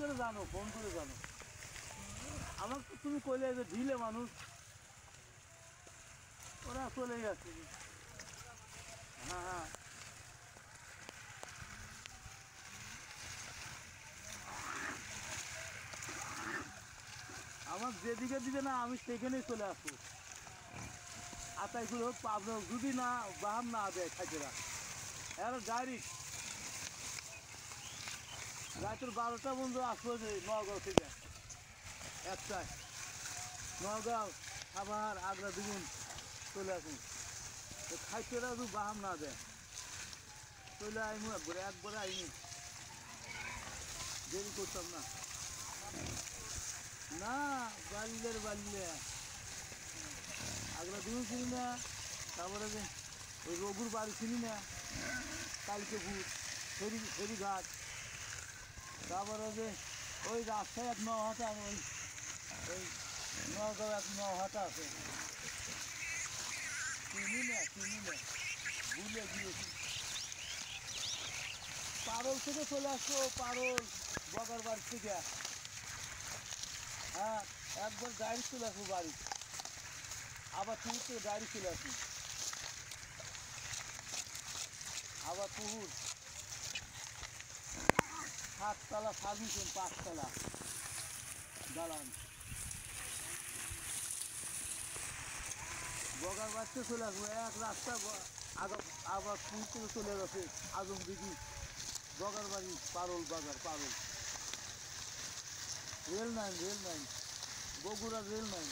করে জানো, ফোন করে জানো। আমাকে তো তুমি কইলে যে ঢিলে মানুষ, ওরা চলে গেছে। হ্যাঁ হ্যাঁ, আমার যেদিকে দিবে না আমি সেখানেই চলে আসবো। আতাইগুলো হোক পাবনা হোক, যদি না বাহাম না দেয় খাইতেরা এরা ডাইরেক্ট রাতের 12টা বন্ধু আসবো যে নগাঁও থেকে একটায়, নগাঁও আবার আগ্রা দুগুন চলে আসুন। খাইতেরা যদি বাহাম না দেয় চলে আইমু একবারে আইনি, দেরি করতাম না। না বাল্যের বাল্যে আগ্রা দুগুন চিনি না, তারপরে যে ওই রঘুর বাড়ি চিনি না, কালকে ভূত ফেরিঘাট, তারপরে যে ওই রাস্তায় এক নহাটা, ওই ওই নগাঁও এক নহাটা আছে, চিনি না ভুলে গিয়েছি। পারল থেকে চলে আসছো, পারল বগার বাড়ি থেকে। হ্যাঁ একবার গাড়ি চলে আসবো বাড়ি, আবার পুকুর থেকে গাড়ি চলে আসি, আবার পুকুর 7তলা সার্ভিসন, 5তলা দালান, বগার বাড়িতে চলে আসবো। এক রাস্তা আবার পুকুর থেকে চলে গেছে আজম দিদি বগার বাড়ি, পারল বাজার, পারল rail line, Bogura rail line.